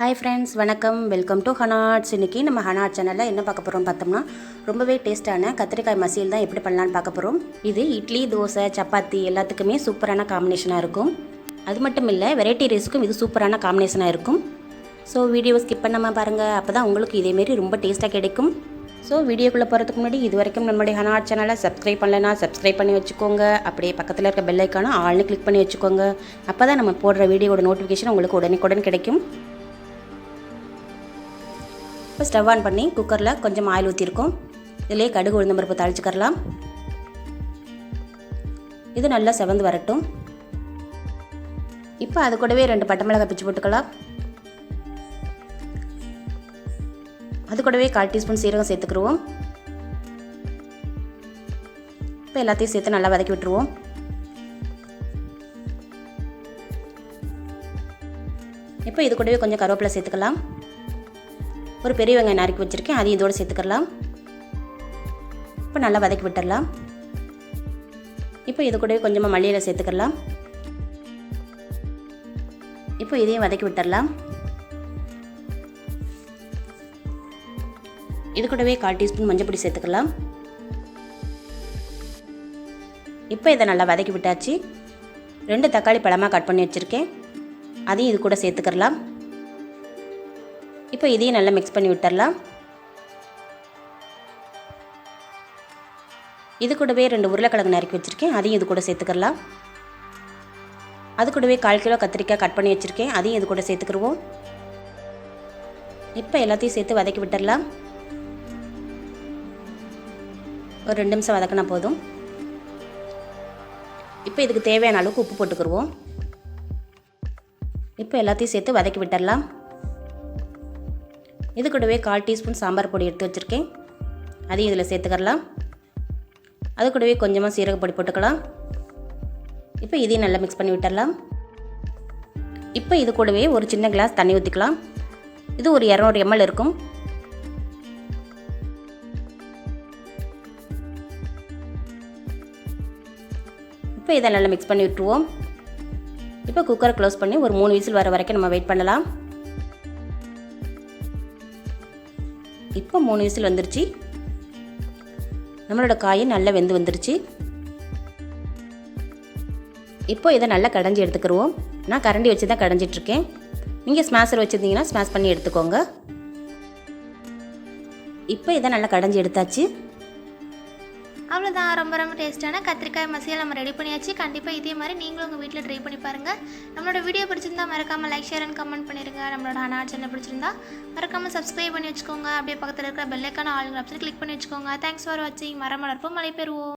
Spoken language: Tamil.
Hi friends Vanakkam welcome to हनार्ट्स इनकी நம்ம ஹனார்ட் சேனல்ல என்ன பார்க்க போறோம் பார்த்தோம்னா ரொம்பவே டேஸ்டான கத்திரிக்காய் மசியல் தான் எப்படி பண்ணலாம்னு பார்க்க போறோம். இது இட்லி, தோசை, சப்பாத்தி எல்லாத்துக்குமே சூப்பரான காம்பினேஷனா இருக்கும். அது மட்டும் இல்ல வெரைட்டி ரைஸ்க்கும் இது சூப்பரான காம்பினேஷனா இருக்கும். சோ வீடியோவை ஸ்கிப் பண்ணாம பாருங்க. அப்பதான் உங்களுக்கு இதே மாதிரி ரொம்ப டேஸ்டா கிடைக்கும். சோ வீடியோக்குள்ள போறதுக்கு முன்னாடி இதுவரைக்கும் நம்மளுடைய ஹனார்ட் சேனலை சப்ஸ்கிரைப் பண்ணலனா சப்ஸ்கிரைப் பண்ணி வச்சுக்கோங்க. அப்படியே பக்கத்துல இருக்க பெல் ஐகானை ஆல்னு கிளிக் பண்ணி வச்சுக்கோங்க. அப்பதான் நம்ம போடுற வீடியோவோட நோட்டிஃபிகேஷன் உங்களுக்கு உடனுக்குடன் கிடைக்கும். இப்போ ஸ்டவ் ஆன் பண்ணி குக்கரில் கொஞ்சம் ஆயில் ஊற்றிருக்கோம். இதிலே கடுகு உளுந்தம் பருப்பு தாளிச்சுக்கரலாம். இது நல்லா செவந்து வரட்டும். இப்போ அது கூடவே 2 பட்டை மிளகாய் பிச்சு போட்டுக்கலாம். அது கூடவே 1/4 டீஸ்பூன் சீரகம் சேர்த்துக்குருவோம். இப்போ எல்லாத்தையும் சேர்த்து நல்லா வதக்கி விட்டுருவோம். இப்போ இது கூடவே கொஞ்சம் கருவேப்பிலை சேர்த்துக்கலாம். ஒரு பெரிய வெங்காயம் நறுக்கி வச்சுருக்கேன், அதையும் இதோடு சேர்த்துக்கலாம். இப்போ நல்லா வதக்கி விட்டுடலாம். இப்போ இது கூடவே கொஞ்சமாக மல்லியில சேர்த்துக்கலாம். இப்போ இதையும் வதக்கி விட்டுடலாம். இது கூடவே 1/4 டீஸ்பூன் மஞ்சள் பொடி சேர்த்துக்கலாம். இப்போ இதை நல்லா வதக்கி விட்டாச்சு. 2 தக்காளி பழமாக கட் பண்ணி வச்சுருக்கேன், அதையும் இது கூட சேர்த்துக்கலாம். இப்போ இதையும் நல்லா மிக்ஸ் பண்ணி விட்டுறலாம். இது கூடவே 2 உருளைக்கிழங்கு நறுக்கி வச்சுருக்கேன், அதையும் இது கூட சேர்த்துக்கலாம். அது கூடவே 1/4 கிலோ கத்திரிக்காய் கட் பண்ணி வச்சுருக்கேன், அதையும் இது கூட சேர்த்துக்குருவோம். இப்போ எல்லாத்தையும் சேர்த்து வதக்கி விட்டுறலாம். ஒரு 2 நிமிஷம் வதக்கினா போதும். இப்போ இதுக்கு தேவையான அளவுக்கு உப்பு போட்டுக்குருவோம். இப்போ எல்லாத்தையும் சேர்த்து வதக்கி விட்டுறலாம். இது கூடவே 1/4 டீஸ்பூன் சாம்பார் பொடி எடுத்து வச்சுருக்கேன், அதையும் இதில் சேர்த்துக்கலாம். அது கூடவே கொஞ்சமாக சீரக பொடி போட்டுக்கலாம். இப்போ இதையும் நல்லா மிக்ஸ் பண்ணி விட்டுடலாம். இப்போ இது கூடவே ஒரு சின்ன கிளாஸ் தண்ணி ஊற்றிக்கலாம். இது ஒரு 200 ml இருக்கும். இப்போ இதை நல்லா மிக்ஸ் பண்ணி விட்டுருவோம். இப்போ குக்கரை க்ளோஸ் பண்ணி ஒரு 3 விசில் வர வரைக்கும் நம்ம வெயிட் பண்ணலாம். இப்போ 3 விசில் வந்துருச்சு. நம்மளோட காய் நல்லா வெந்து வந்துருச்சு. இப்போ இதை நல்லா கடைஞ்சி எடுத்துக்கிடுவோம். நான் கரண்டி வச்சு தான் கடைஞ்சிட்ருக்கேன். நீங்கள் ஸ்மாஷர் வச்சுருந்தீங்கன்னா ஸ்மாஷ் பண்ணி எடுத்துக்கோங்க. இப்போ இதை நல்லா கடைஞ்சி எடுத்தாச்சு. அவ்வளோதான், ரொம்ப ரொம்ப டேஸ்ட்டான கத்திரிக்காய் மசியல் நம்ம ரெடி பண்ணியாச்சு. கண்டிப்பாக இதே மாதிரி நீங்களும் உங்கள் வீட்டில் ட்ரை பண்ணி பாருங்கள். நம்மளோட வீடியோ பிடிச்சிருந்தா மறக்காமல் லைக், ஷேர் அண்ட் கமெண்ட் பண்ணிடுங்க. நம்மளோட ஹனார்ட் சேனல் பிடிச்சிருந்தா மறக்காமல் சப்ஸ்கிரைப் பண்ணி வச்சுக்கோங்க. அப்படியே பக்கத்தில் இருக்கிற பெல் ஐக்கான ஆளுங்கிற ஆப்ஷன் கிளிக் பண்ணி வச்சுக்கோங்க. தேங்க்ஸ் ஃபார் வாட்சிங். மரம் வளர்ப்போம், மழை பெறுவோம்.